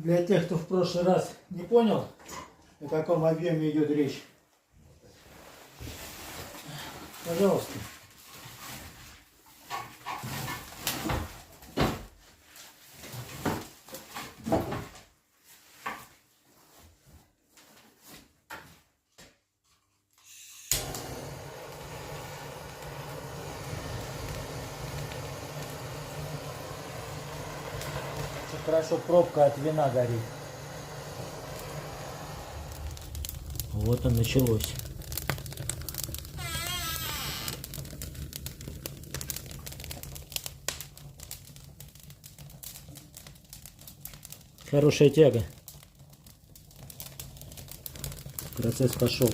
Для тех, кто в прошлый раз не понял, о каком объеме идет речь, пожалуйста. Хорошо, пробка от вина горит. Вот и началось. Хорошая тяга. Процесс пошел.